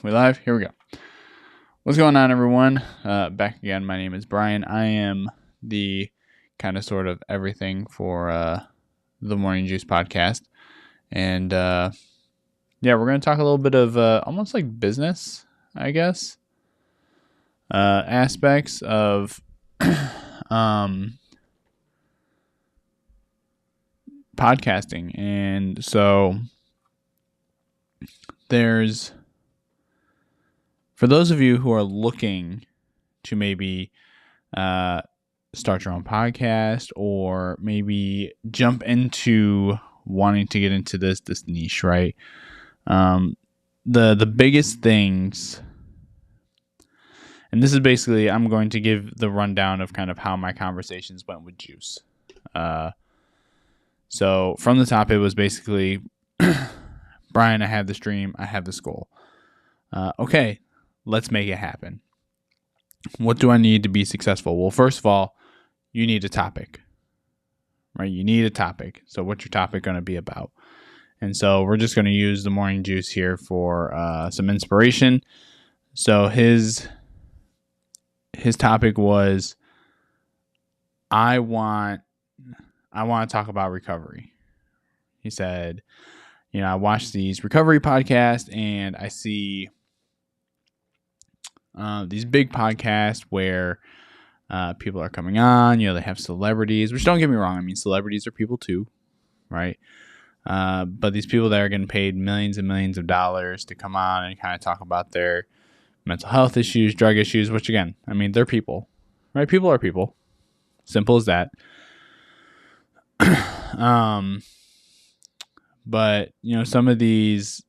We live? Here we go. What's going on, everyone? Back again. My name is Brian. I am the kind of sort of everything for the Morning Juice podcast. And we're going to talk a little bit of almost like business, I guess, aspects of podcasting. And so for those of you who are looking to maybe start your own podcast or maybe jump into wanting to get into this niche, right? The biggest things, and this is basically, I'm going to give the rundown of kind of how my conversations went with Juice. So from the top, it was basically, Brian, I have this dream, I have this goal. Okay, let's make it happen. What do I need to be successful? Well, first of all, you need a topic, right? You need a topic. So what's your topic going to be about? And so we're just going to use the Morning Juice here for some inspiration. So his topic was, I want to talk about recovery. He said, I watch these recovery podcasts and I see these big podcasts where people are coming on, they have celebrities, which don't get me wrong. I mean, celebrities are people too, right? But these people that are getting paid millions and millions of dollars to come on and kind of talk about their mental health issues, drug issues, which again, I mean, they're people, right? People are people. Simple as that. But, some of these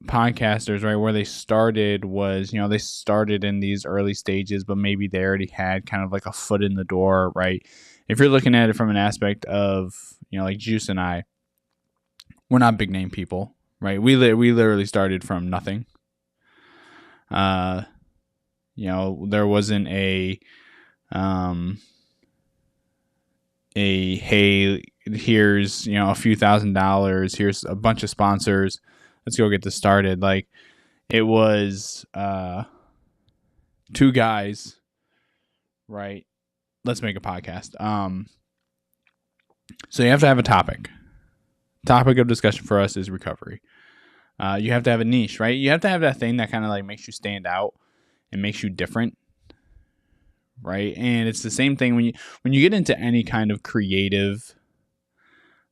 podcasters, right, where they started was, they started in these early stages, but maybe they already had kind of like a foot in the door, right? If you're looking at it from an aspect of, like Juice and I, we're not big name people, right? We literally started from nothing. There wasn't a hey, here's, a few $1,000s, here's a bunch of sponsors, let's go get this started. Like, it was two guys, right? Let's make a podcast. So you have to have a topic. Topic of discussion for us is recovery. You have to have a niche, right? You have to have that thing that kind of like makes you stand out and makes you different, right? And it's the same thing when you get into any kind of creative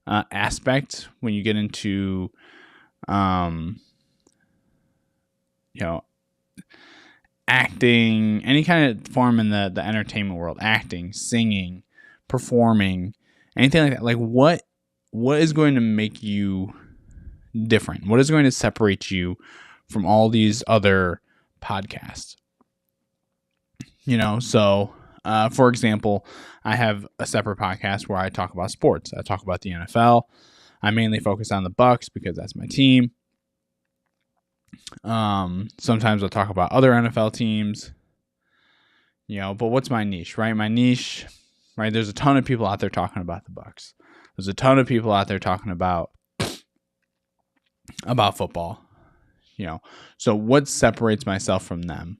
aspect, when you get into acting, any kind of form in the entertainment world, acting, singing, performing, anything like that. Like, what is going to make you different? What is going to separate you from all these other podcasts? So for example, I have a separate podcast where I talk about sports. I talk about the NFL. I mainly focus on the Bucks because that's my team. Sometimes I'll talk about other NFL teams, but what's my niche, right? My niche, right? There's a ton of people out there talking about the Bucks. There's a ton of people out there talking about football, so what separates myself from them?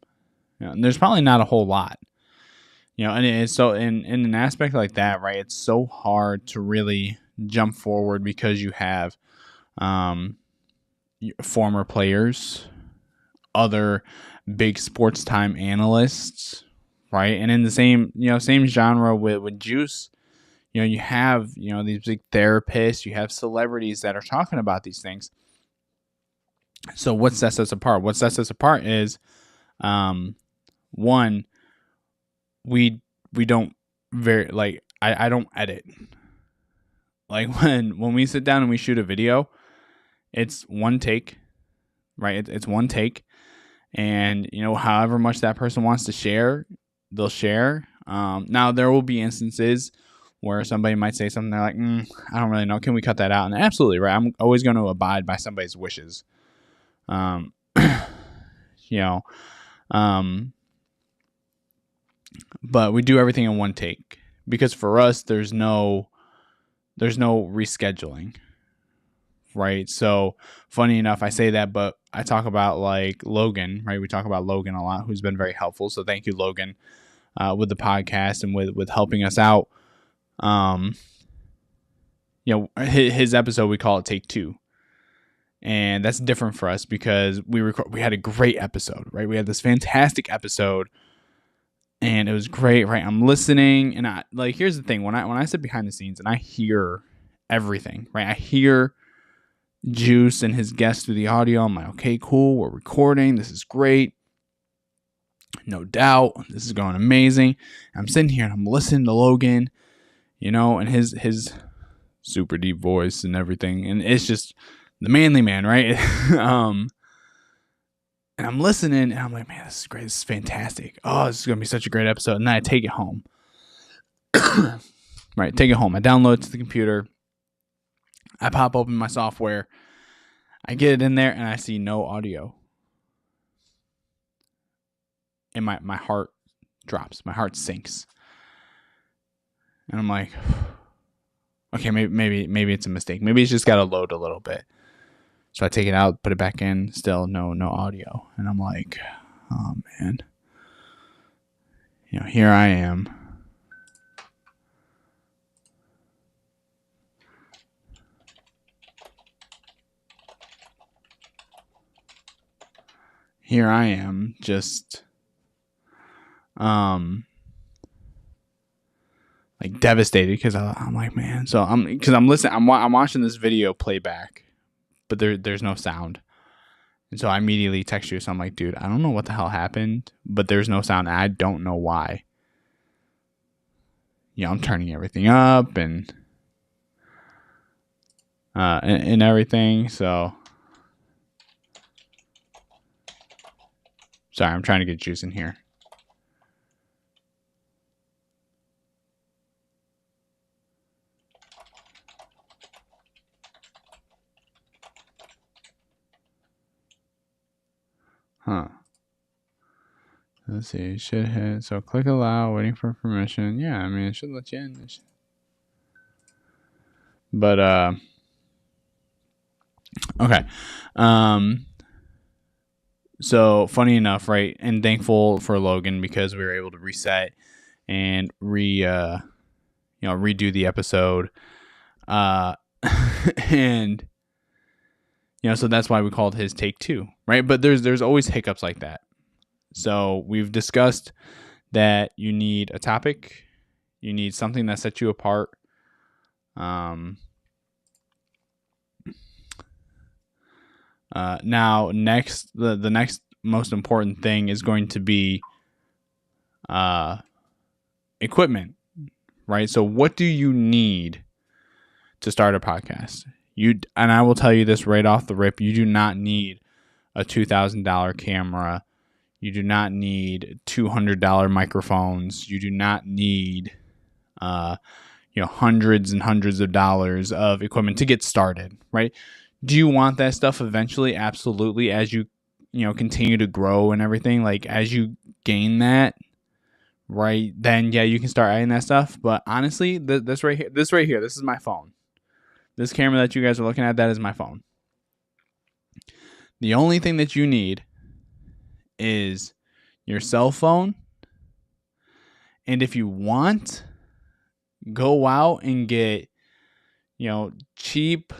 And there's probably not a whole lot, and it's so in an aspect like that, right? It's so hard to really jump forward because you have, former players, other big sports time analysts, right? And in the same genre with Juice, you have, these big therapists, you have celebrities that are talking about these things. So what sets us apart? What sets us apart is, one, we don't I don't edit. Like when we sit down and we shoot a video, it's one take, right? It's one take, and however much that person wants to share, they'll share. Now there will be instances where somebody might say something, they're like, I don't really know, can we cut that out? And absolutely, right, I'm always going to abide by somebody's wishes. But we do everything in one take because for us, there's no rescheduling. right? So funny enough, I say that, but I talk about like Logan, right? We talk about Logan a lot, who's been very helpful. So thank you, Logan, with the podcast and with helping us out. His episode, we call it Take Two. And that's different for us because we had a great episode, right? We had this fantastic episode and it was great, right? I'm listening and here's the thing. When I sit behind the scenes and I hear everything, right? I hear Juice and his guests through the audio. I'm like, okay, cool. We're recording. This is great. No doubt. This is going amazing. I'm sitting here and I'm listening to Logan, and his super deep voice and everything. And it's just the manly man, right? And I'm listening and I'm like, man, this is great. This is fantastic. Oh, this is going to be such a great episode. And then I take it home. Right. Take it home. I download it to the computer. I pop open my software. I get it in there and I see no audio. And my heart drops. My heart sinks. And I'm like, okay, maybe it's a mistake. Maybe it's just got to load a little bit. So I take it out, put it back in, still no audio. And I'm like, oh man. Here I am. Here I am just devastated because I'm like, man. So I'm listening. I'm watching this video playback, but there's no sound. And so I immediately text you. So I'm like, dude, I don't know what the hell happened, but there's no sound. And I don't know why. I'm turning everything up and everything. So sorry, I'm trying to get Juice in here. Huh. Let's see. It should hit. So click allow, waiting for permission. Yeah, I mean, it should let you in. But, okay. So funny enough, right? And thankful for Logan because we were able to reset and redo the episode. And so that's why we called his Take Two, right? But there's always hiccups like that. So we've discussed that you need a topic, you need something that sets you apart. Now next, the next most important thing is going to be equipment, right? So what do you need to start a podcast? And I will tell you this right off the rip, you do not need a $2,000 camera. You do not need $200 microphones. You do not need, hundreds and hundreds of dollars of equipment to get started, right? Do you want that stuff eventually? Absolutely. As you, continue to grow and everything, like as you gain that, right? Then yeah, you can start adding that stuff. But honestly, this right here, this is my phone. This camera that you guys are looking at, that is my phone. The only thing that you need is your cell phone. And if you want, go out and get, some cheap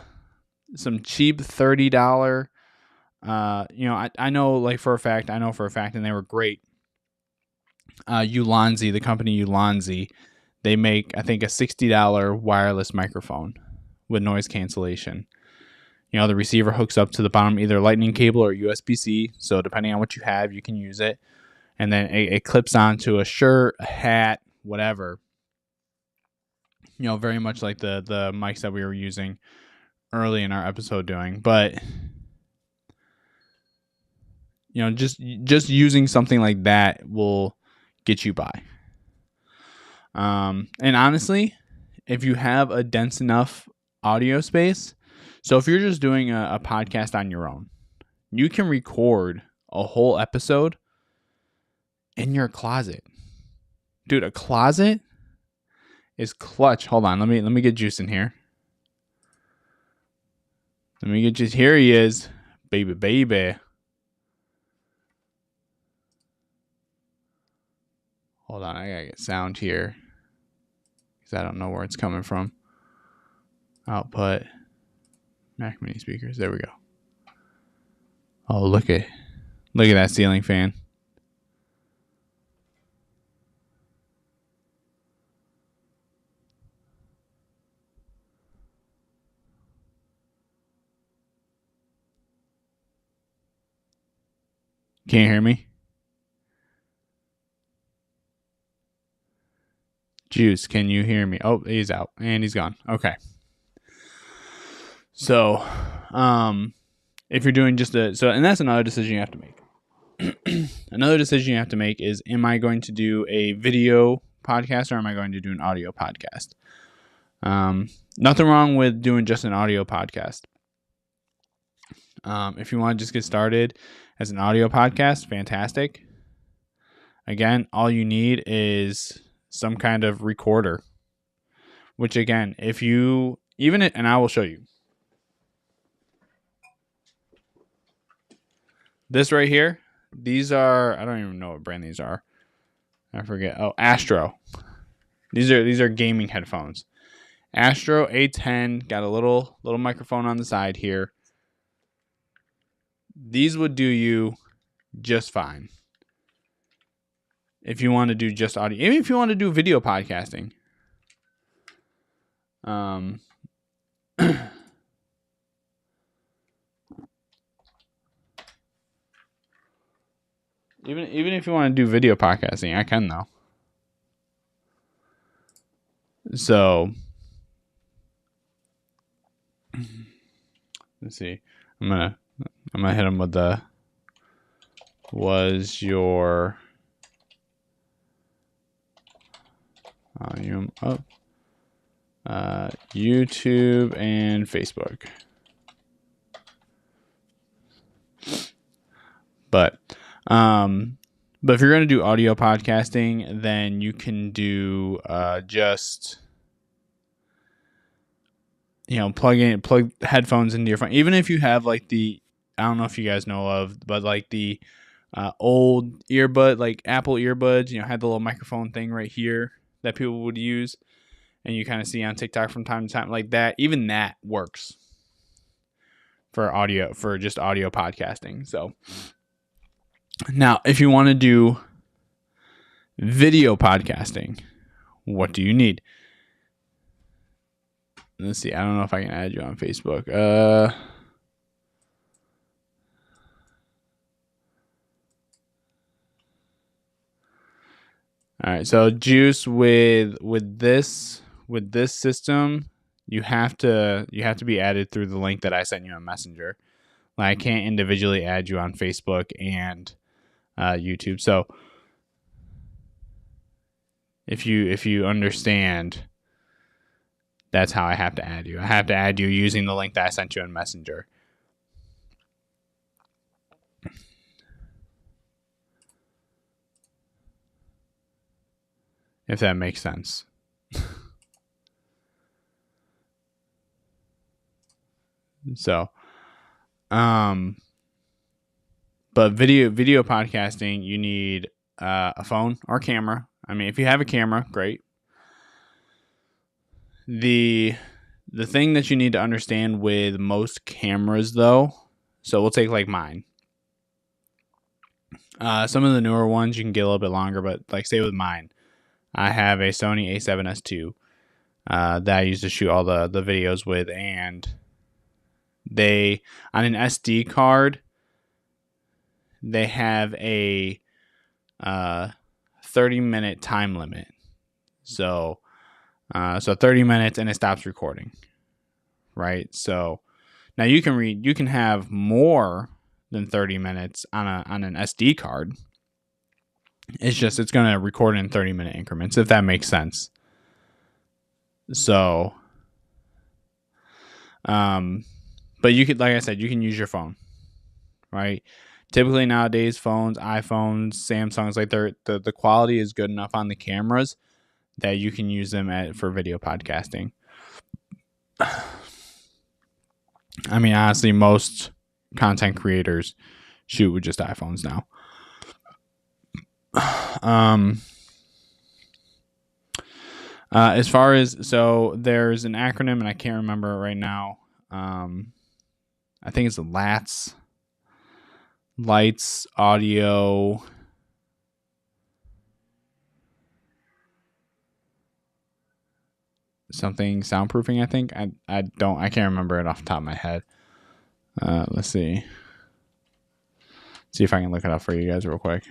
$30. I know for a fact, and they were great. Ulanzi, the company Ulanzi, they make, I think, a $60 wireless microphone with noise cancellation. The receiver hooks up to the bottom, either lightning cable or USB-C. So depending on what you have, you can use it. And then it clips onto a shirt, a hat, whatever. Very much like the mics that we were using early in our episode doing. But, just using something like that will get you by. And honestly, if you have a dense enough audio space, so if you're just doing a podcast on your own, you can record a whole episode in your closet. Dude, a closet is clutch. Hold on, let me get Juice in here. Let me get you. Here he is. Baby. Hold on. I gotta get sound here. Because I don't know where it's coming from. Output. Mac Mini speakers. There we go. Oh, look at that ceiling fan. Can you hear me? Juice, can you hear me? Oh, he's out and he's gone. Okay. So, if you're doing and that's another decision you have to make. Another decision you have to make is, am I going to do a video podcast or am I going to do an audio podcast? Nothing wrong with doing just an audio podcast. If you want to just get started as an audio podcast, fantastic. Again, all you need is some kind of recorder, which again, and I will show you. This right here, these are, I don't even know what brand these are. I forget. Oh, Astro. These are gaming headphones. Astro A10, got a little microphone on the side here. These would do you just fine. If you want to do just audio, even if you want to do video podcasting. Even if you want to do video podcasting, I can though. So let's see. I'm gonna hit him with the was your volume up, YouTube and Facebook. But if you're going to do audio podcasting, then you can do just, plug headphones into your phone. Even if you have like I don't know if you guys know of, but like the old earbud, like Apple earbuds, had the little microphone thing right here that people would use, and you kind of see on TikTok from time to time, like that. Even that works for just audio podcasting. So now, if you want to do video podcasting, what do you need? Let's see. I don't know if I can add you on Facebook. All right. So Juice, with this system, you have to be added through the link that I sent you on Messenger. Like, I can't individually add you on Facebook and YouTube. So if you understand, that's how I have to add you. I have to add you using the link that I sent you on Messenger. If that makes sense. So, but video podcasting, you need a phone or camera. I mean, if you have a camera, great. The thing that you need to understand with most cameras, though, so we'll take like mine. Some of the newer ones you can get a little bit longer, but like say with mine, I have a Sony A7S II that I use to shoot all the videos with, and they, on an SD card, they have a 30-minute time limit. So 30 minutes and it stops recording, right? So now you can have more than 30 minutes on an SD card. It's going to record in 30-minute increments, if that makes sense. So, but you could, like I said, you can use your phone, right? Typically nowadays, phones, iPhones, Samsungs, like the quality is good enough on the cameras that you can use them for video podcasting. I mean, honestly, most content creators shoot with just iPhones now. As far as, so there's an acronym and I can't remember it right now. I think it's LATS, lights, audio, something soundproofing. I think I can't remember it off the top of my head. Let's see if I can look it up for you guys real quick.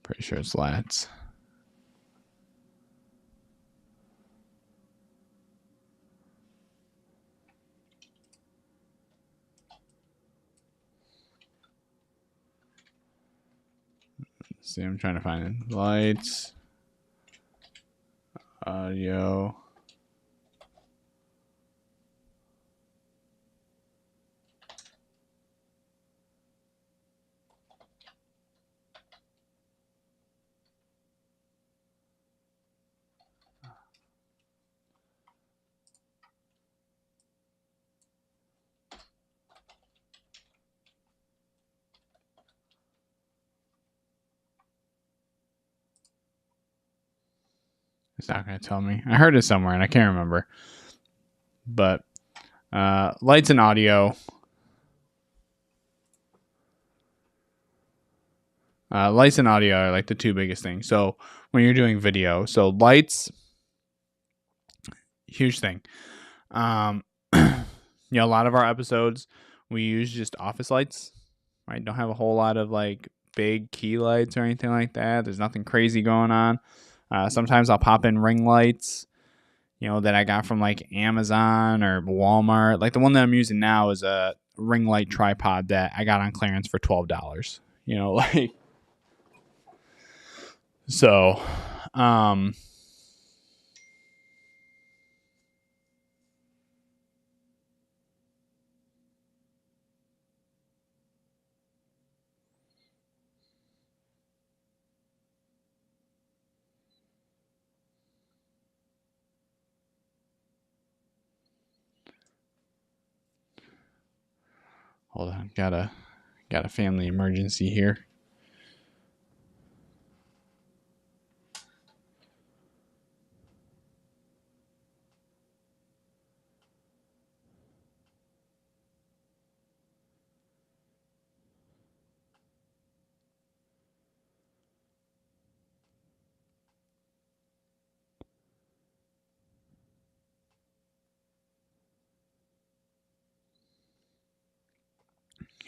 Pretty sure it's LATS. Let's see, I'm trying to find it. Lights, audio. It's not going to tell me. I heard it somewhere and I can't remember. But lights and audio. Lights and audio are like the two biggest things. So when you're doing video, so lights, huge thing. A lot of our episodes we use just office lights, right? Don't have a whole lot of like big key lights or anything like that. There's nothing crazy going on. Sometimes I'll pop in ring lights, that I got from like Amazon or Walmart. Like the one that I'm using now is a ring light tripod that I got on clearance for $12. Like, so, hold on, got a family emergency here.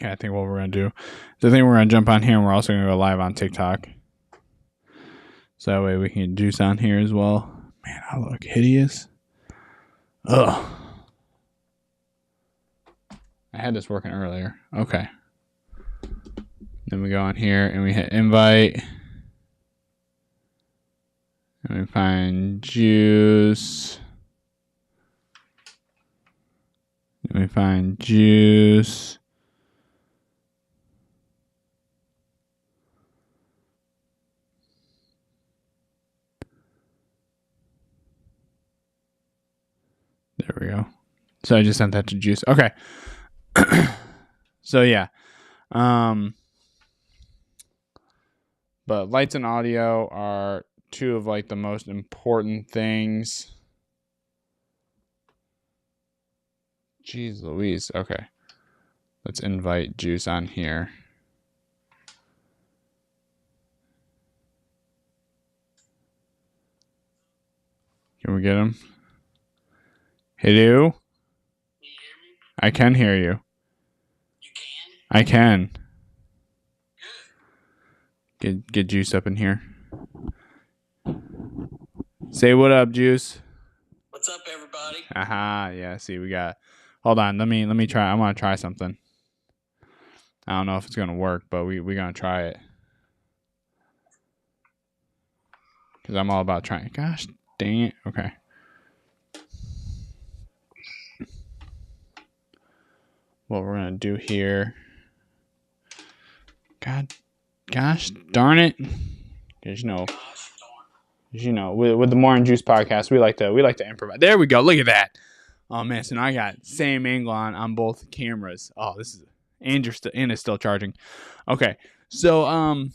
Yeah, I think what we're going to do is I think we're going to jump on here and we're also going to go live on TikTok. So that way we can get Juice on here as well. Man, I look hideous. Ugh. I had this working earlier. Okay. Then we go on here and we hit invite. And we find Juice. And we find Juice. There we go. So I just sent that to Juice. Okay. So yeah. But lights and audio are two of like the most important things. Jeez Louise. Okay. Let's invite Juice on here. Can we get him? Hello? Can you hear me? I can hear you. You can? I can. Good. Get Juice up in here. Say what up, Juice. What's up, everybody? Aha, yeah, see, we got... Hold on, let me try. I want to try something. I don't know if it's going to work, but we're going to try it. Because I'm all about trying. Gosh, dang it. Okay. What we're going to do here... God Gosh darn it. Because with the More and Juice podcast, we like to improvise. There we go. Look at that. Oh man, so now I got same angle on both cameras. Oh, this is and it's still charging. Okay. So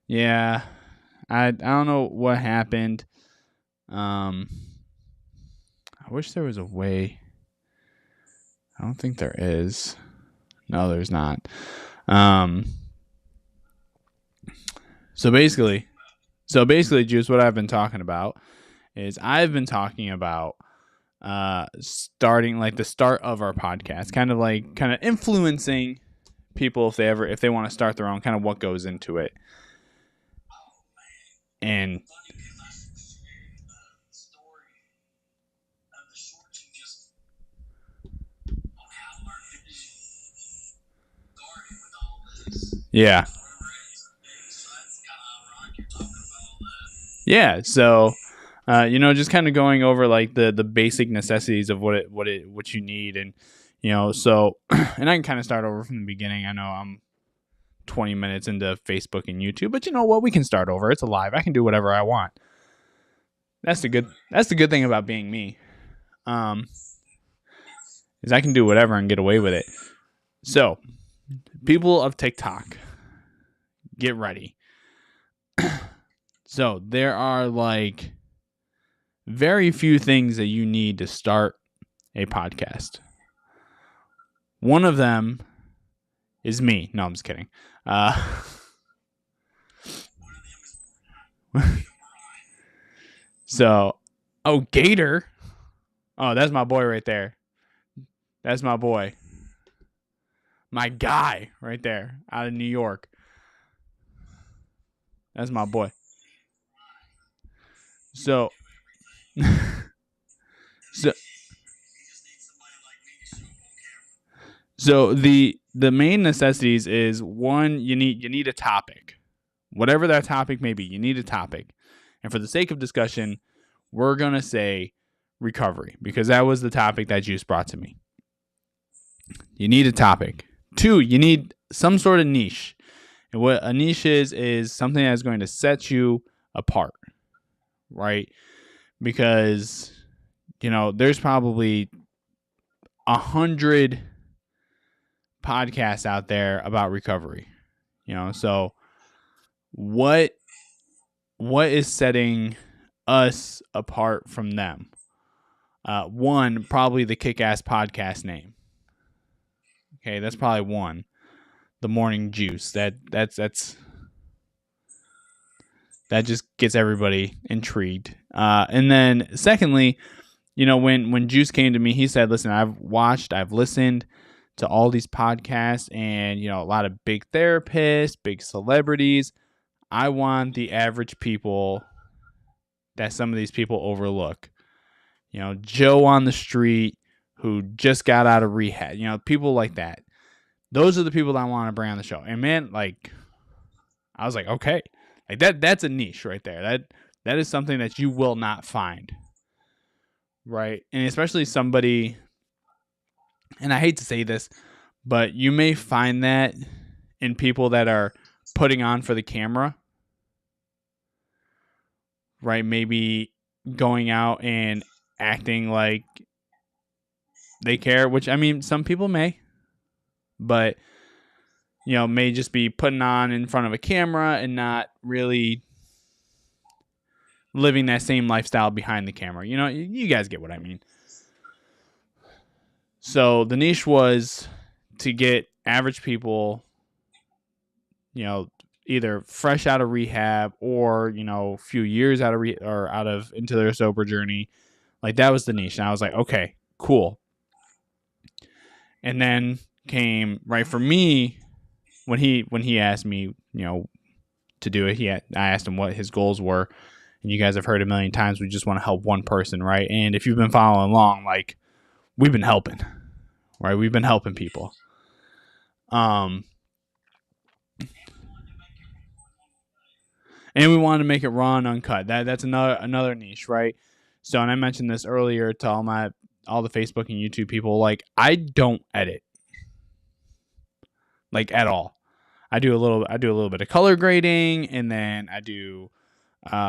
yeah. I don't know what happened. I wish there was a way. I don't think there is. No, there's not. So basically, Juice, what I've been talking about is I've been talking about starting like the start of our podcast, kind of influencing people if they want to start their own, kind of what goes into it. And yeah. Yeah, so just kind of going over like the basic necessities of what you need, and so and I can kind of start over from the beginning. I know I'm 20 minutes into Facebook and YouTube, but you know what? We can start over. It's alive. I can do whatever I want. That's the good thing about being me. Is I can do whatever and get away with it. So, people of TikTok, get ready. So, there are like very few things that you need to start a podcast. One of them is me. No, I'm just kidding. So, Gator. Oh, that's my boy right there. That's my boy. My guy right there out of New York. That's my boy. So the main necessities is one, you need a topic. Whatever that topic may be, you need a topic. And for the sake of discussion, we're going to say recovery because that was the topic that Juice brought to me. You need a topic. 2, you need some sort of niche. And what a niche is something that's going to set you apart, right? Because, there's probably 100 podcasts out there about recovery, so what is setting us apart from them? One, probably the Kick-Ass podcast name. Okay, that's probably one. The Morning Juice. That just gets everybody intrigued. And then secondly, when Juice came to me, he said, listen, I've listened to all these podcasts and, a lot of big therapists, big celebrities. I want the average people that some of these people overlook. Joe on the street who just got out of rehab, people like that. Those are the people that I want to bring on the show. And man, like, I was like, okay, like that's a niche right there. That is something that you will not find. Right. And especially somebody, and I hate to say this, but you may find that in people that are putting on for the camera. Right. Maybe going out and acting like they care, which, I mean, some people may, but, may just be putting on in front of a camera and not really living that same lifestyle behind the camera. You guys get what I mean. So the niche was to get average people, either fresh out of rehab or, a few years out of into their sober journey. Like that was the niche. And I was like, okay, cool. And then came right for me when he asked me, to do it. I asked him what his goals were, and you guys have heard a million times. We just want to help one person, right? And if you've been following along, like we've been helping, right? We've been helping people. And we wanted to make it raw and uncut. That's another niche, right? So, and I mentioned this earlier to all the Facebook and YouTube people. Like, I don't edit. like at all. I do a little bit of color grading, and then I do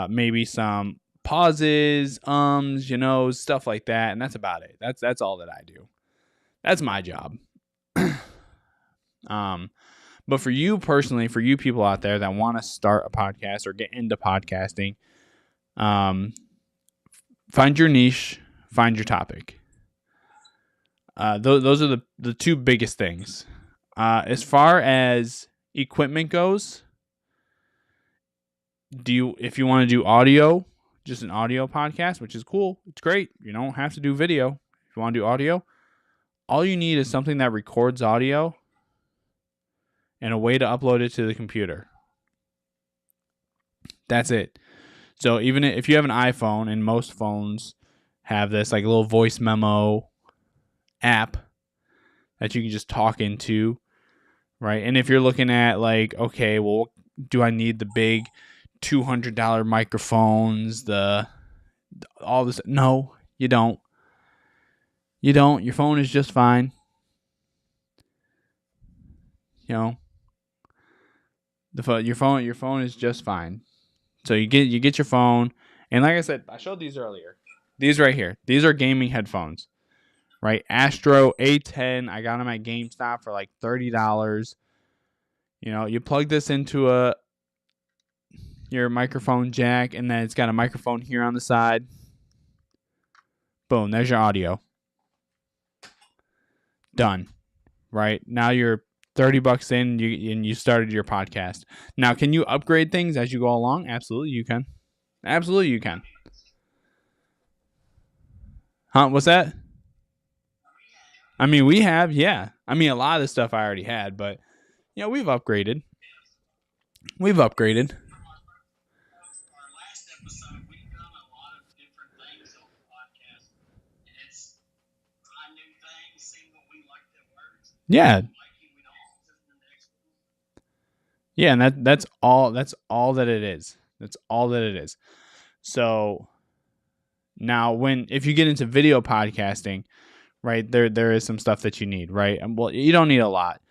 maybe some pauses, stuff like that, and that's about it. That's all that I do. That's my job. But for you personally, for you people out there that want to start a podcast or get into podcasting, find your niche, find your topic. Those are the two biggest things. As far as equipment goes, if you want to do audio, just an audio podcast, which is cool, it's great. You don't have to do video. If you want to do audio, all you need is something that records audio and a way to upload it to the computer. That's it. So even if you have an iPhone, and most phones have this like a little voice memo app that you can just talk into, right? And if you're looking at like, okay, well, do I need the big $200 microphones, all this? No, you don't. You don't. Your phone is just fine. Your phone is just fine. So you get your phone, and like I said, I showed these earlier. These right here. These are gaming headphones, right? Astro A10. I got them at GameStop for like $30. You plug this into your microphone jack, and then it's got a microphone here on the side. Boom, there's your audio. Done. Right? Now you're $30 in, and you started your podcast. Now, can you upgrade things as you go along? Absolutely, you can. Absolutely, you can. Huh? What's that? I mean, we have, yeah. I mean, a lot of the stuff I already had, but we've upgraded. We've upgraded. Our last episode, we've done a lot of different things on the podcast, and it's trying new things, seeing what we like that works. Yeah. Yeah, and that's all that it is. That's all that it is. So now if you get into video podcasting, right, there is some stuff that you need, right? Well, you don't need a lot.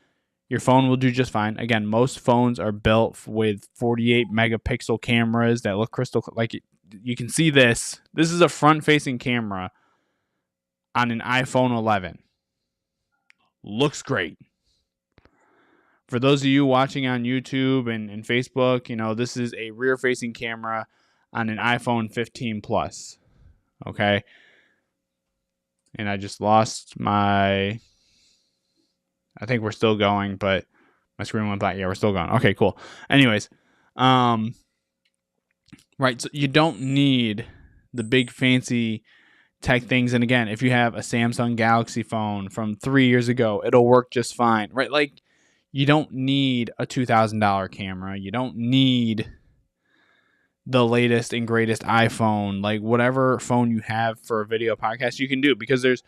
Your phone will do just fine. Again, most phones are built with 48 megapixel cameras that look crystal like you can see this. This is a front-facing camera on an iPhone 11. Looks great. For those of you watching on YouTube and Facebook, this is a rear-facing camera on an iPhone 15 Plus. Okay? And I just lost I think we're still going, but my screen went black. Yeah, we're still going. Okay, cool. Anyways, right, so you don't need the big fancy tech things. And again, if you have a Samsung Galaxy phone from 3 years ago, it'll work just fine, right? Like, you don't need a $2,000 camera. You don't need the latest and greatest iPhone. Like, whatever phone you have for a video podcast, you can do, because there's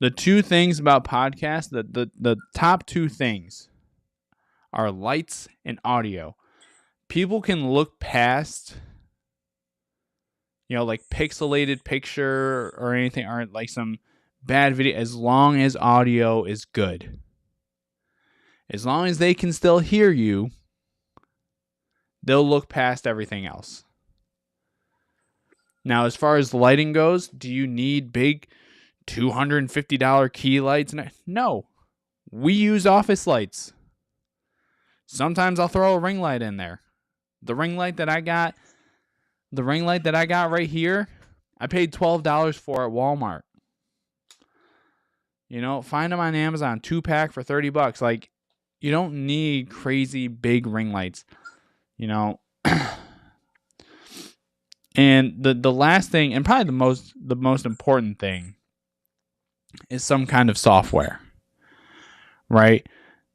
the two things about podcasts. The top two things are lights and audio. People can look past, like pixelated picture or anything, or like some bad video, as long as audio is good. As long as they can still hear you, they'll look past everything else. Now, as far as lighting goes, do you need big $250 key lights? No. We use office lights. Sometimes I'll throw a ring light in there. The ring light that I got right here, I paid $12 for at Walmart. Find them on Amazon, 2-pack for $30. Like, you don't need crazy big ring lights, And the last thing, and probably the most important thing, is some kind of software, right?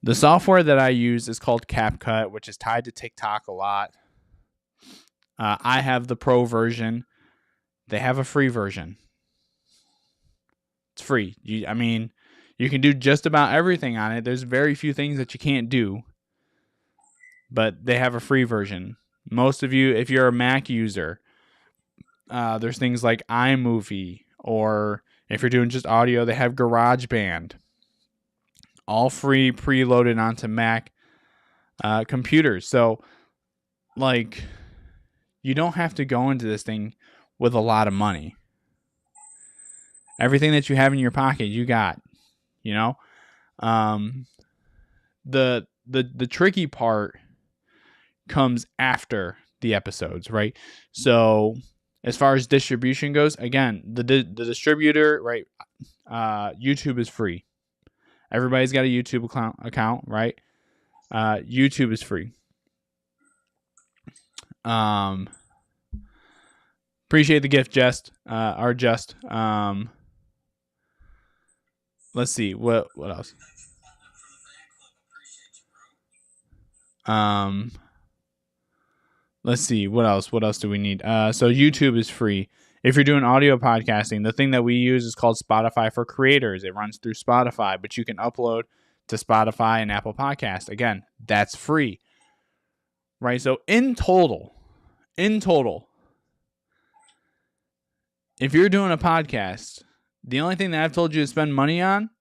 The software that I use is called CapCut, which is tied to TikTok a lot. I have the pro version. They have a free version. It's free. You can do just about everything on it. There's very few things that you can't do, but they have a free version. Most of you, if you're a Mac user, there's things like iMovie, or if you're doing just audio, they have GarageBand. all free, preloaded onto Mac computers. So, like, you don't have to go into this thing with a lot of money. Everything that you have in your pocket, you got. You know, the tricky part comes after the episodes, right? So, as far as distribution goes, again, the distributor, right? YouTube is free. Everybody's got a YouTube account, right? YouTube is free. Appreciate the gift, Just. Let's see what else. Let's see what else. What else do we need? So YouTube is free. If you're doing audio podcasting, the thing that we use is called Spotify for Creators. It runs through Spotify, but you can upload to Spotify and Apple Podcast. Again, that's free. Right? So in total, if you're doing a podcast, the only thing that I've told you to spend money on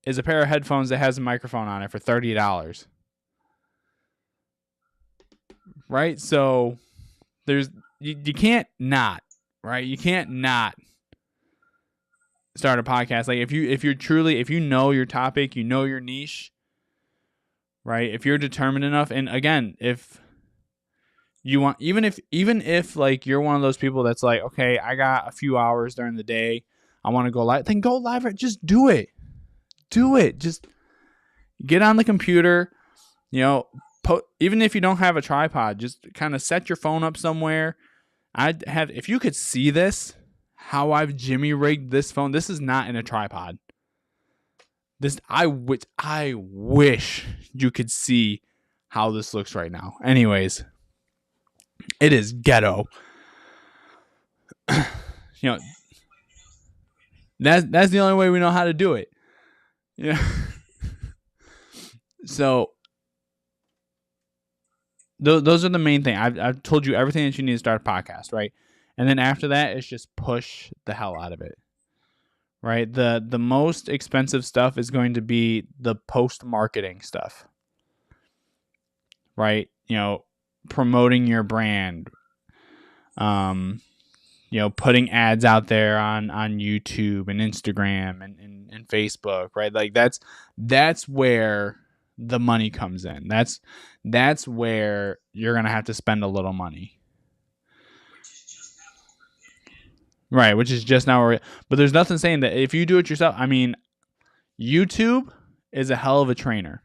is a pair of headphones that has a microphone on it for $30. Right? So you can't not, right? You can't not start a podcast. Like if you know your topic, you know your niche, right? If you're determined enough, and again, if you want, even if like you're one of those people that's like, okay, I got a few hours during the day, I want to go live, then go live. Just do it. Just get on the computer, even if you don't have a tripod, just kind of set your phone up somewhere. If you could see this, how I've Jimmy rigged this phone. This is not in a tripod. I wish you could see how this looks right now. Anyways, it is ghetto. That's the only way we know how to do it. Yeah. So those are the main thing. I've told you everything that you need to start a podcast, right? And then after that, it's just push the hell out of it, right? The most expensive stuff is going to be the post-marketing stuff, right? Promoting your brand, putting ads out there on YouTube and Instagram and Facebook, right? Like that's where the money comes in. That's where you're gonna have to spend a little money. Right, which is just now. But there's nothing saying that if you do it yourself. I mean, YouTube is a hell of a trainer.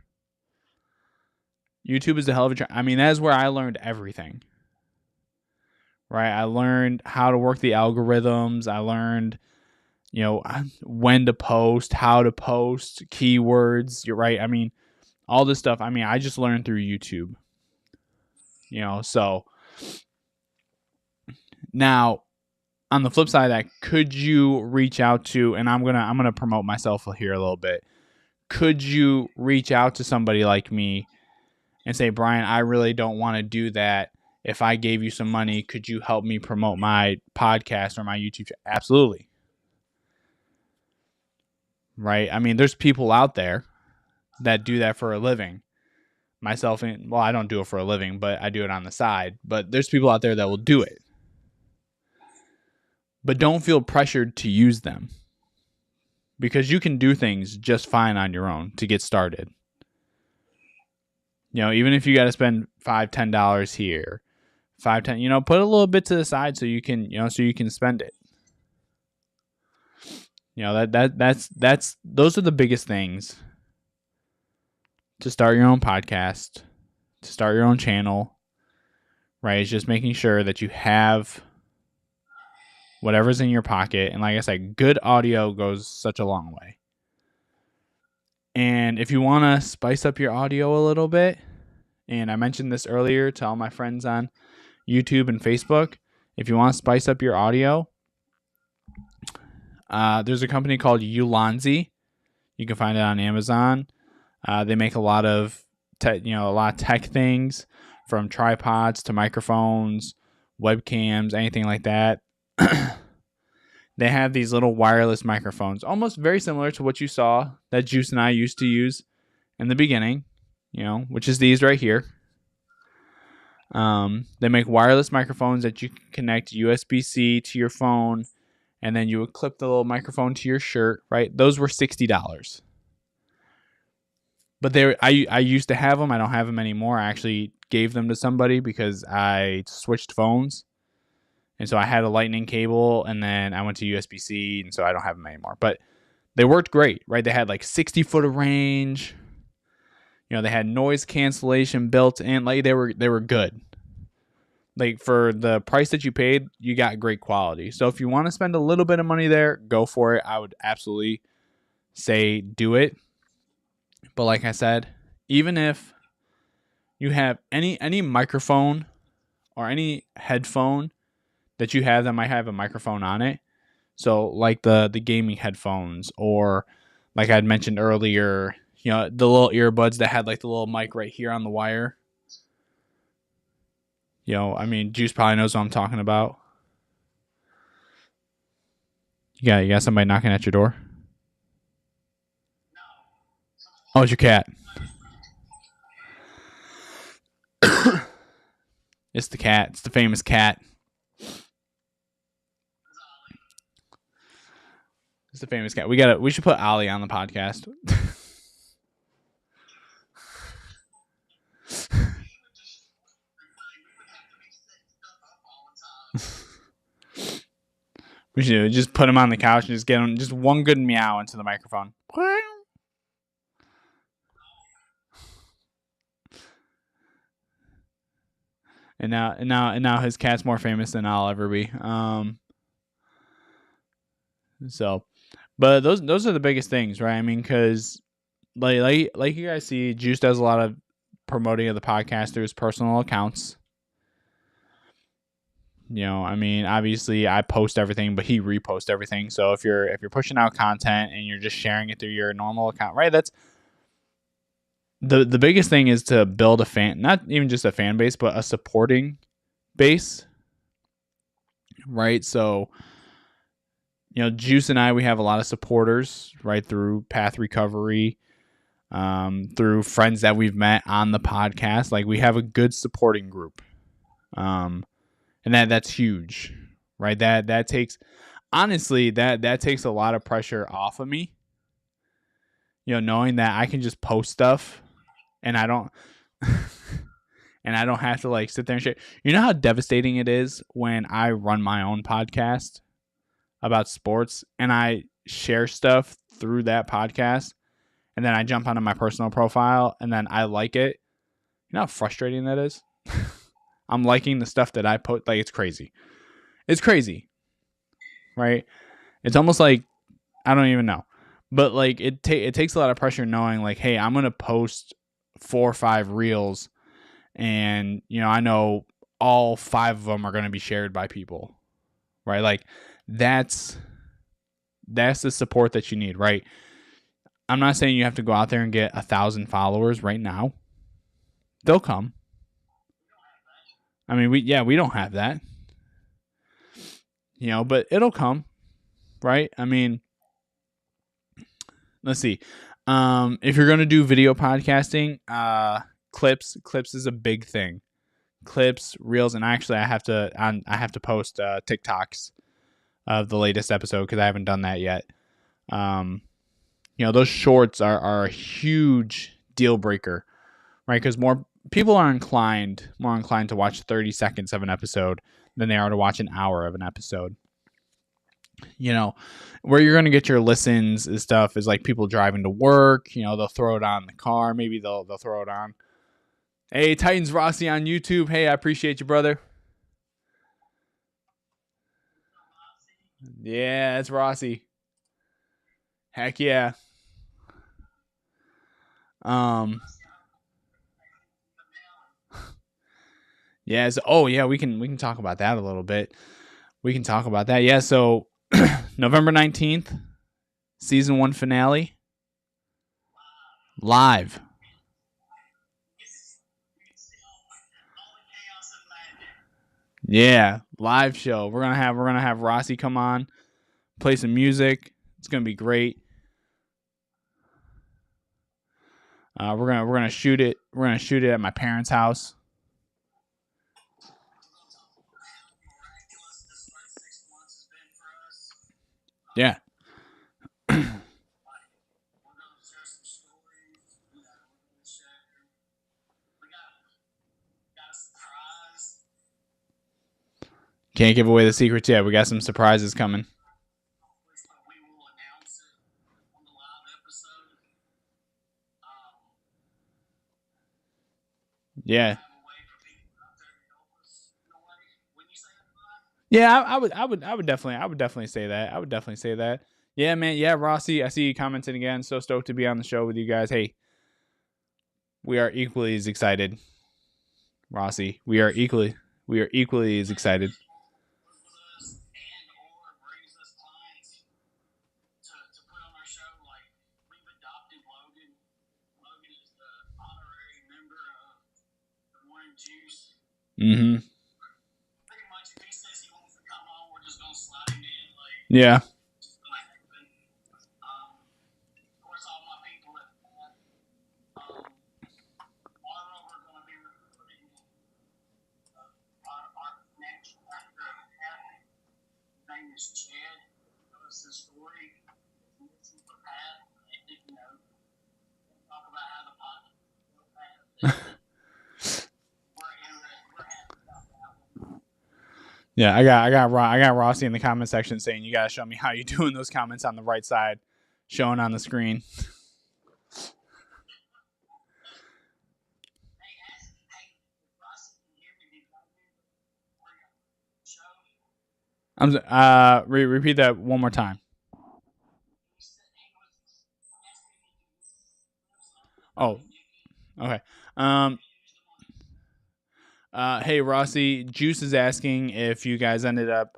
I mean, that's where I learned everything. Right, I learned how to work the algorithms. I learned, when to post, how to post, keywords. You're right. I mean, all this stuff. I mean, I just learned through YouTube. So now on the flip side of that, could you reach out to, and I'm gonna promote myself here a little bit. Could you reach out to somebody like me and say, Brian, I really don't want to do that. If I gave you some money, could you help me promote my podcast or my YouTube channel? Absolutely. Right? I mean, there's people out there that do that for a living. Myself, I don't do it for a living, but I do it on the side. But there's people out there that will do it. But don't feel pressured to use them, because you can do things just fine on your own to get started. Even if you got to spend $5-10 here, $5-10, put a little bit to the side so you can, spend it. Those are the biggest things to start your own podcast, to start your own channel, right? It's just making sure that you have whatever's in your pocket. And like I said, good audio goes such a long way. And if you want to spice up your audio a little bit, and I mentioned this earlier to all my friends on YouTube and Facebook, if you want to spice up your audio, there's a company called Ulanzi. You can find it on Amazon. They make a lot of tech things, from tripods to microphones, webcams, anything like that. they have these little wireless microphones, almost very similar to what you saw that Juice and I used to use in the beginning, which is these right here. They make wireless microphones that you can connect USB-C to your phone, and then you would clip the little microphone to your shirt, right? Those were $60. But I used to have them. I don't have them anymore. I actually gave them to somebody because I switched phones. And so I had a lightning cable, and then I went to USB-C, and so I don't have them anymore. But they worked great, right? They had like 60 foot of range. They had noise cancellation built in. Like they were good. Like for the price that you paid, you got great quality. So if you want to spend a little bit of money there, go for it. I would absolutely say do it. But like I said, even if you have any microphone or any headphone that you have that might have a microphone on it, so like the gaming headphones, or like I'd mentioned earlier, the little earbuds that had like the little mic right here on the wire. Juice probably knows what I'm talking about. You got somebody knocking at your door? Oh, it's your cat. It's the cat. It's the famous cat. It's the famous cat. We should put Ollie on the podcast. We should just put him on the couch and just get him just one good meow into the microphone. And now his cat's more famous than I'll ever be. But those are the biggest things, right? Because like you guys see, Juice does a lot of promoting of the podcast through his personal accounts. Obviously I post everything, but he reposts everything. So if you're pushing out content and you're just sharing it through your normal account, right? That's the biggest thing, is to build a fan, not even just a fan base, but a supporting base, right? So, Juice and I, we have a lot of supporters, right, through Path Recovery, through friends that we've met on the podcast. Like we have a good supporting group. And that's huge, right? That takes, honestly, that takes a lot of pressure off of me. Knowing that I can just post stuff and I don't have to like sit there and share. You know how devastating it is when I run my own podcast about sports and I share stuff through that podcast, and then I jump onto my personal profile and then I like it. You know how frustrating that is? I'm liking the stuff that I put. Like, it's crazy. It's crazy, right? It's almost like, I don't even know. But like it takes a lot of pressure knowing like, hey, I'm going to post 4 or 5 reels, and I know all 5 of them are going to be shared by people, right? Like that's the support that you need, right? I'm not saying you have to go out there and get 1,000 followers right now. They'll come. We don't have that, but it'll come, right? Let's see. If you're going to do video podcasting, clips is a big thing. Clips, reels, and actually I have to post TikToks of the latest episode because I haven't done that yet. Those shorts are a huge deal breaker, right? Because more people are inclined to watch 30 seconds of an episode than they are to watch an hour of an episode. Where you're going to get your listens and stuff is like people driving to work. They'll throw it on in the car. Maybe they'll throw it on. Hey, Titans Rossi on YouTube. Hey, I appreciate you, brother. Yeah, it's Rossi. Heck yeah. Yeah. So, we can talk about that a little bit. We can talk about that. Yeah. So November 19th, season 1 finale, live. Yeah, live show. We're gonna have Rossi come on. play some music. It's gonna be great. We're gonna shoot it. We're gonna shoot it at my parents' house. Yeah. Can't give away the secrets yet. We got some surprises coming. Yeah. Yeah, I would definitely say that. I would definitely say that. Yeah, man. Yeah, Rossi, I see you commenting again. So stoked to be on the show with you guys. Hey, we are equally as excited. Rossi, we are equally as excited. Mm-hmm. Yeah. Yeah, I got Rossi in the comment section saying you gotta show me how you doing those comments on the right side, showing on the screen. Repeat that one more time. Oh, okay. Hey Rossi, Juice is asking if you guys ended up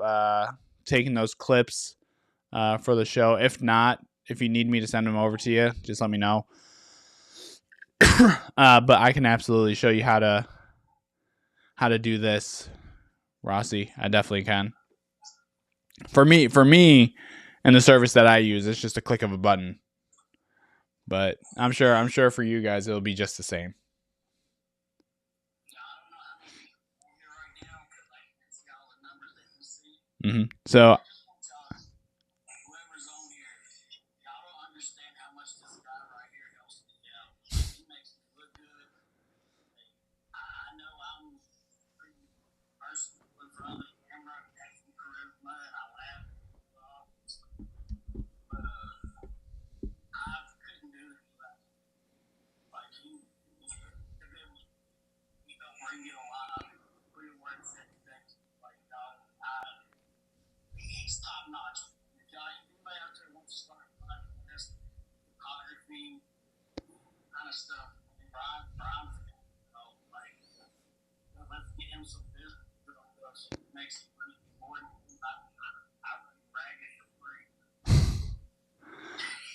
taking those clips for the show. If not, if you need me to send them over to you, just let me know. But I can absolutely show you how to do this, Rossi. I definitely can. For me, and the service that I use, it's just a click of a button. But I'm sure for you guys it'll be just the same. Mm-hmm. So.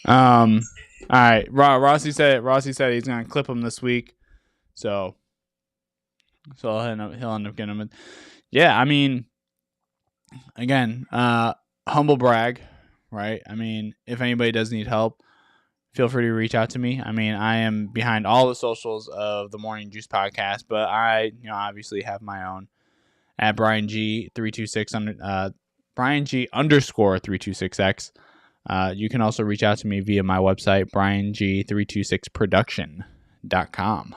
All right. Rossi said he's gonna clip him this week, so he'll end up getting him. Yeah, I mean, again, humble brag, right? I mean, if anybody does need help, feel free to reach out to me. I mean, I am behind all the socials of the Morning Juice podcast, but I, obviously have my own at Brian G 326 Brian G _326x. You can also reach out to me via my website, briang326production.com.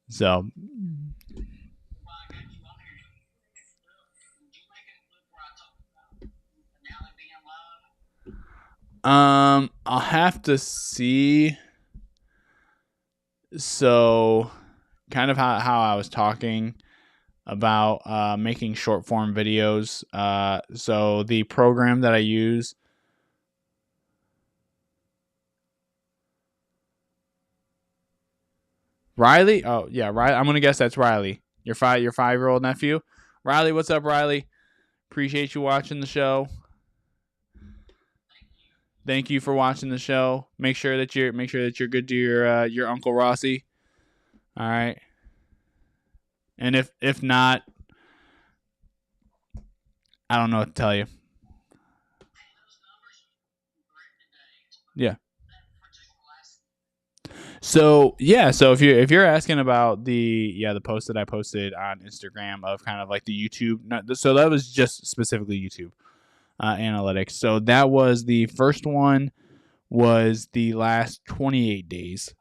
So, I'll have to see. So, kind of how I was talking about making short form videos. So the program that I use, Riley. Oh yeah, Riley. I'm gonna guess that's Riley. Your 5-year-old nephew, Riley. What's up, Riley? Appreciate you watching the show. Thank you for watching the show. Make sure that you're good to your Uncle Rossi. All right. And if not, I don't know what to tell you. Yeah. So if you're asking about the post that I posted on Instagram of kind of like the YouTube, so that was just specifically YouTube analytics. So that was the first one, was the last 28 days.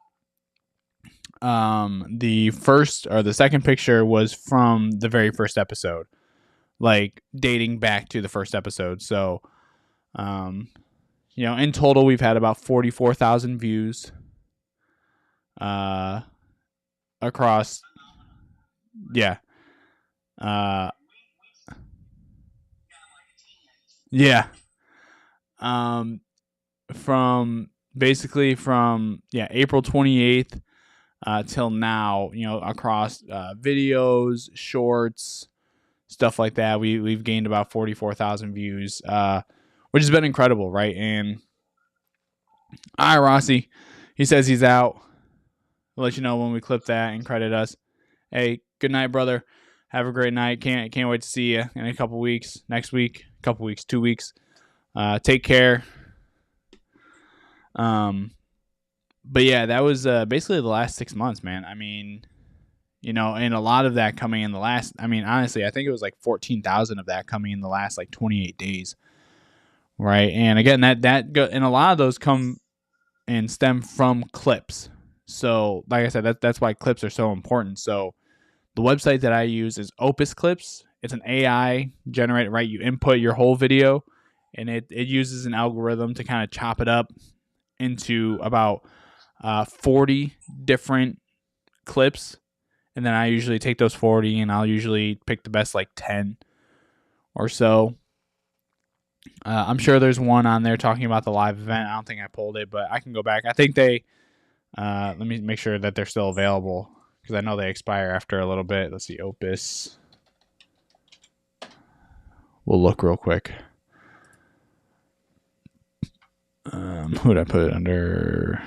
The first or the second picture was from the very first episode, like dating back to the first episode. So, in total we've had about 44,000 views across. Yeah. Yeah. From April 28th till now, across videos, shorts, stuff like that, we've gained about 44,000 views, which has been incredible, right? And all right, Rossi, he says he's out. I'll let you know when we clip that and credit us. Hey, good night, brother. Have a great night. Can't wait to see you in a couple weeks. Next week, 2 weeks. Take care. But yeah, that was basically the last 6 months, man. I mean, and a lot of that coming in the last. I mean, honestly, I think it was like 14,000 of that coming in the last like 28 days, right? And again, and a lot of those come and stem from clips. So, like I said, that's why clips are so important. So, the website that I use is Opus Clips. It's an AI generated, right? You input your whole video, and it uses an algorithm to kind of chop it up into about 40 different clips. And then I usually take those 40 and I'll usually pick the best like 10 or so. I'm sure there's one on there talking about the live event. I don't think I pulled it, but I can go back. I think they, let me make sure that they're still available, because I know they expire after a little bit. Let's see, Opus. We'll look real quick. Who would I put it under?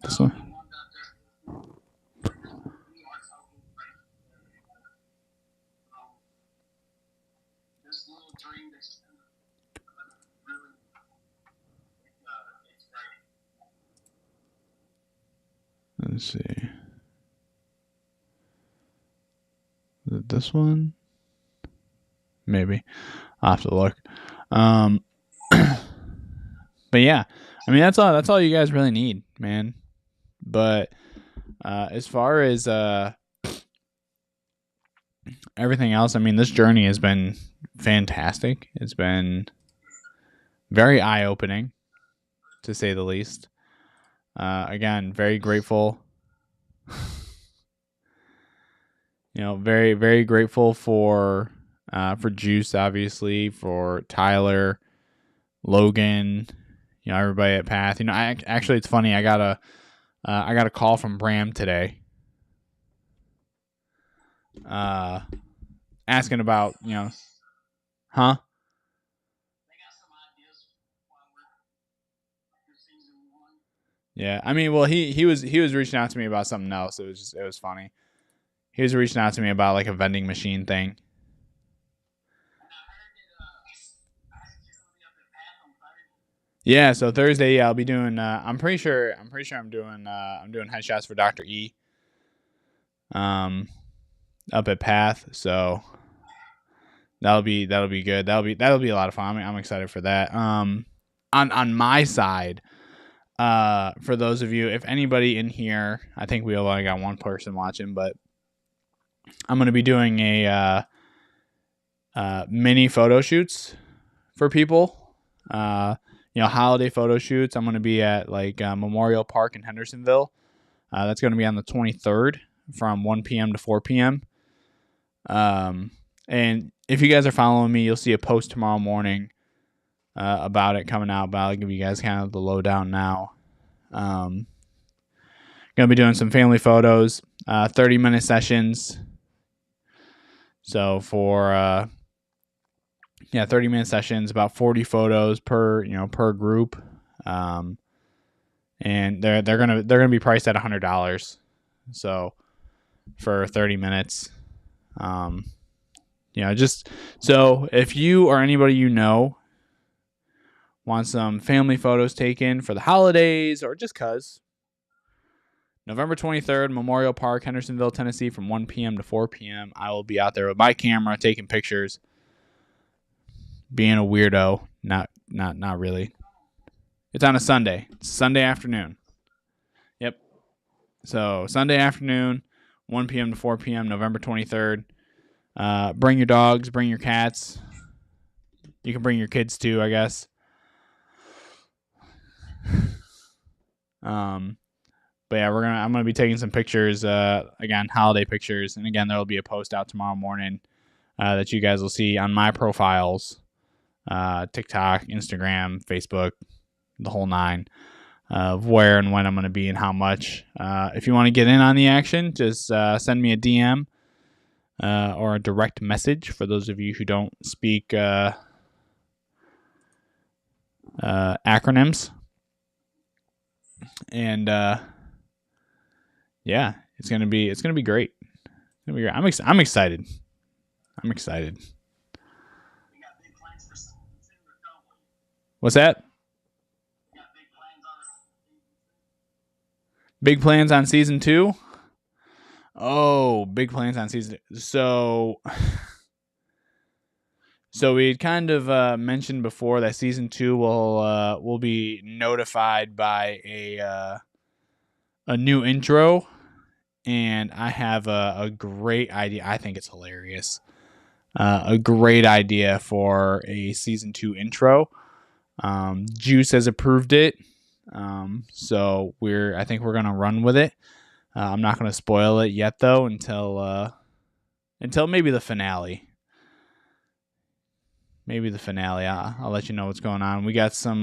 This one? Let's see. Is it this one? Maybe. I'll have to look. But yeah, I mean, that's all you guys really need, man. But as far as everything else, I mean, this journey has been fantastic. It's been very eye-opening, to say the least. Again, very grateful. Very, very grateful for Juice, obviously, for Tyler, Logan, everybody at Path. Actually, it's funny. I got a call from Bram today, asking about, huh? Yeah, I mean, well, he was reaching out to me about something else. It was funny. He was reaching out to me about like a vending machine thing. Yeah, so Thursday, I'll be doing. I'm pretty sure I'm doing headshots for Dr. E. Up at Path, so that'll be good. That'll be a lot of fun. I'm excited for that. On my side, for those of you, if anybody in here, I think we only got one person watching, but I'm gonna be doing a mini photo shoots for people. Holiday photo shoots. I'm going to be at like Memorial Park in Hendersonville. That's going to be on the 23rd from 1 p.m. to 4 p.m. And if you guys are following me, you'll see a post tomorrow morning about it coming out, but I'll give you guys kind of the lowdown now. Going to be doing some family photos, 30-minute sessions. So for 30-minute sessions, about 40 photos per group, and they're gonna be priced at $100. So for 30 minutes, Just so if you or anybody you know want some family photos taken for the holidays or just cuz, November 23rd, Memorial Park, Hendersonville, Tennessee, from 1 p.m. to 4 p.m. I will be out there with my camera taking pictures, being a weirdo. Not really. It's on a Sunday. It's Sunday afternoon. Yep. So Sunday afternoon, 1 p.m. to 4 p.m., November 23rd. Bring your dogs, bring your cats. You can bring your kids too, I guess. But yeah, I'm gonna be taking some pictures. Again, holiday pictures, and again, there will be a post out tomorrow morning that you guys will see on my profiles, TikTok, Instagram, Facebook, the whole nine, of where and when I'm gonna be and how much. If you want to get in on the action, just send me a DM or a direct message. For those of you who don't speak acronyms, and yeah, it's gonna be great. It's gonna be great. I'm excited. I'm excited. What's that? Big plans on season 2? Oh, big plans on season 2. So we had kind of mentioned before that season 2 will be notified by a new intro, and I have a great idea. I think it's hilarious. A great idea for a season 2 intro. Juice has approved it, so I think we're gonna run with it. I'm not gonna spoil it yet though until maybe the finale. Maybe the finale. I'll let you know what's going on. We got some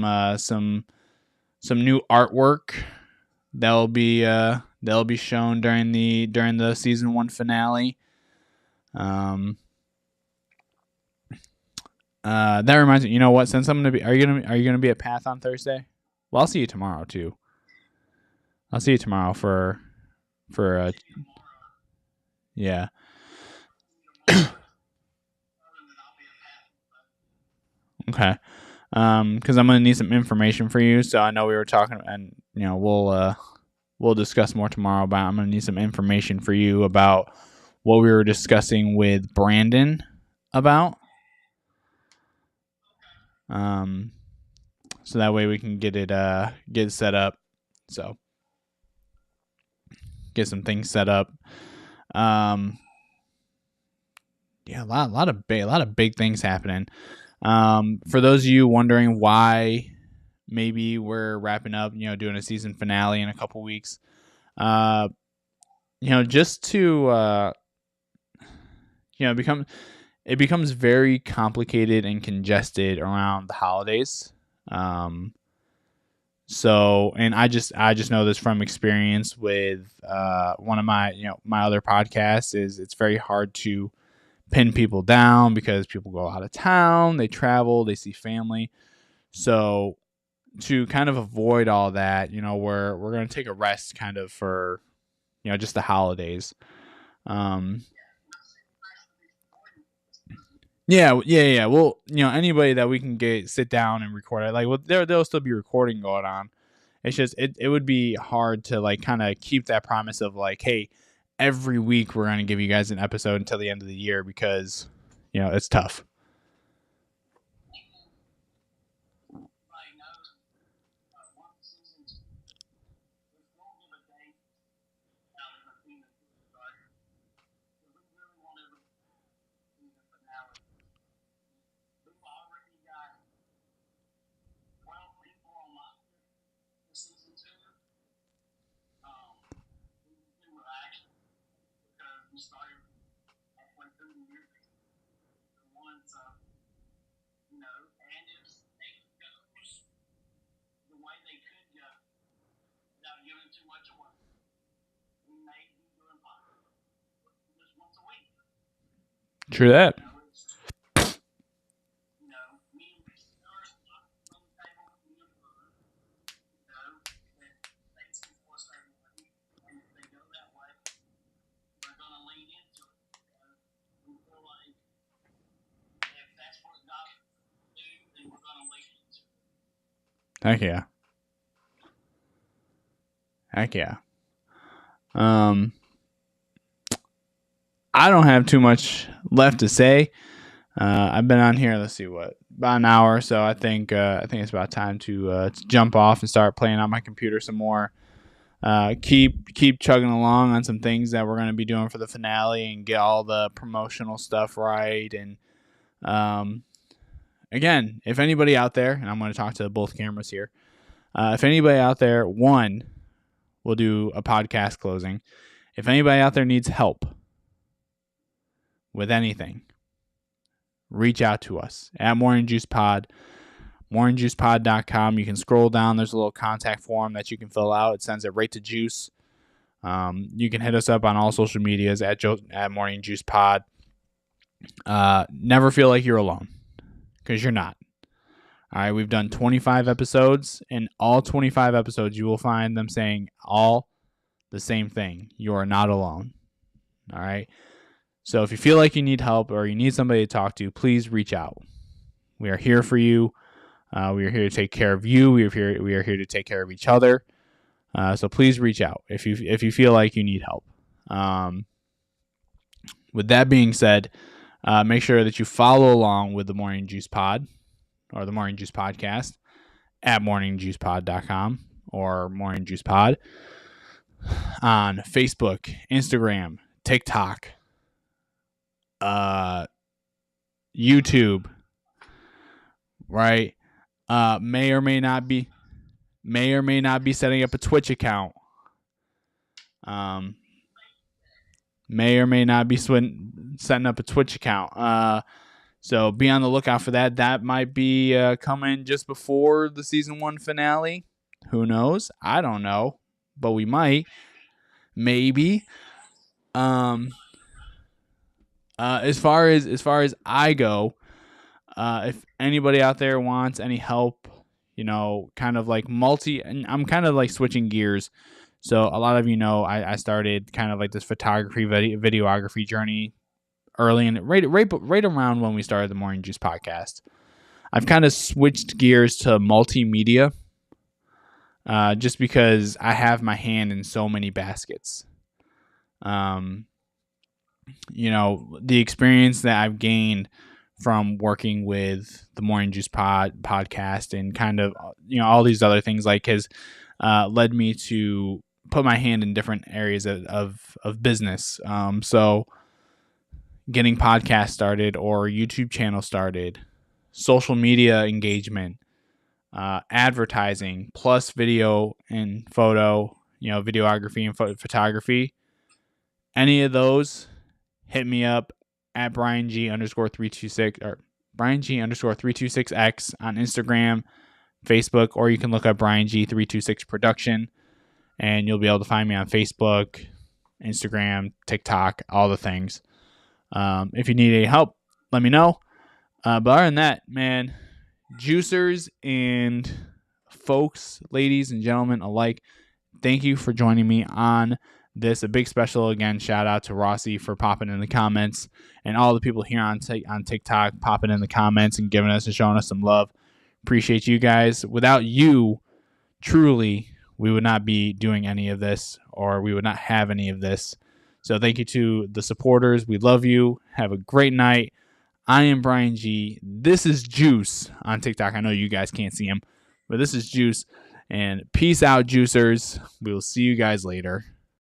new artwork that'll be shown during the season 1 finale. That reminds me. You know what? Since I'm gonna be, are you gonna be at Path on Thursday? Well, I'll see you tomorrow too. I'll see you tomorrow for yeah. Okay. Because I'm gonna need some information for you. So I know we were talking, and we'll discuss more tomorrow. But I'm gonna need some information for you about what we were discussing with Brandon about. So that way we can get it set up. So get some things set up. Yeah, a lot of big things happening. For those of you wondering why maybe we're wrapping up, doing a season finale in a couple weeks, just to it becomes very complicated and congested around the holidays. So, and I just know this from experience with one of my my other podcasts, is it's very hard to pin people down because people go out of town, they travel, they see family. So to kind of avoid all that, we're going to take a rest kind of for just the holidays. Yeah. Well, anybody that we can sit down and record it, like, well, there'll still be recording going on. It's just it would be hard to like kind of keep that promise of like, hey, every week we're going to give you guys an episode until the end of the year, because it's tough. Started halfway through the year, the ones, and if things goes the way they could go without giving too much away, we may be doing just once a week. True that. Heck yeah. Heck yeah. I don't have too much left to say. I've been on here, let's see, about an hour, so I think it's about time to jump off and start playing on my computer some more. Keep chugging along on some things that we're going to be doing for the finale and get all the promotional stuff right. And again, if anybody out there, and I'm going to talk to both cameras here, if anybody out there, we'll do a podcast closing. If anybody out there needs help with anything, reach out to us at Morning Juice Pod, morningjuicepod.com. You can scroll down. There's a little contact form that you can fill out. It sends it right to Juice. You can hit us up on all social medias at Morning Juice Pod. Never feel like you're alone, because you're not. All right, we've done 25 episodes. In all 25 episodes, you will find them saying all the same thing. You are not alone. All right. So if you feel like you need help or you need somebody to talk to, please reach out. We are here for you. We are here to take care of you. We are here to take care of each other. So please reach out if you feel like you need help. With that being said, make sure that you follow along with the Morning Juice Pod or the Morning Juice Podcast at morningjuicepod.com or Morning Juice Pod on Facebook, Instagram, TikTok, YouTube, right? May or may not be setting up a Twitch account. May or may not be setting up a Twitch account. So be on the lookout for that. That might be coming just before the season 1 finale. Who knows? I don't know, but we might. Maybe. As far as I go, if anybody out there wants any help, kind of like I'm kind of like switching gears. So a lot of I started kind of like this photography, videography journey early and right around when we started the Morning Juice Podcast. I've kind of switched gears to multimedia, just because I have my hand in so many baskets. The experience that I've gained from working with the Morning Juice podcast and kind of, all these other things has led me to put my hand in different areas of business. So getting podcasts started or YouTube channel started, social media engagement, advertising, plus video and photo, videography and photography. Any of those, hit me up at Brian G _326 or Brian G _326X on Instagram, Facebook, or you can look up Brian G 326 Production and you'll be able to find me on Facebook, Instagram, TikTok, all the things. If you need any help, let me know. But other than that, man, juicers and folks, ladies and gentlemen alike, thank you for joining me on this. A big special again, shout out to Rossi for popping in the comments and all the people here on TikTok popping in the comments and giving us and showing us some love. Appreciate you guys. Without you, truly, we would not be doing any of this, or we would not have any of this. So thank you to the supporters. We love you. Have a great night. I am Brian G. This is Juice on TikTok. I know you guys can't see him, but this is Juice. And peace out, juicers. We will see you guys later.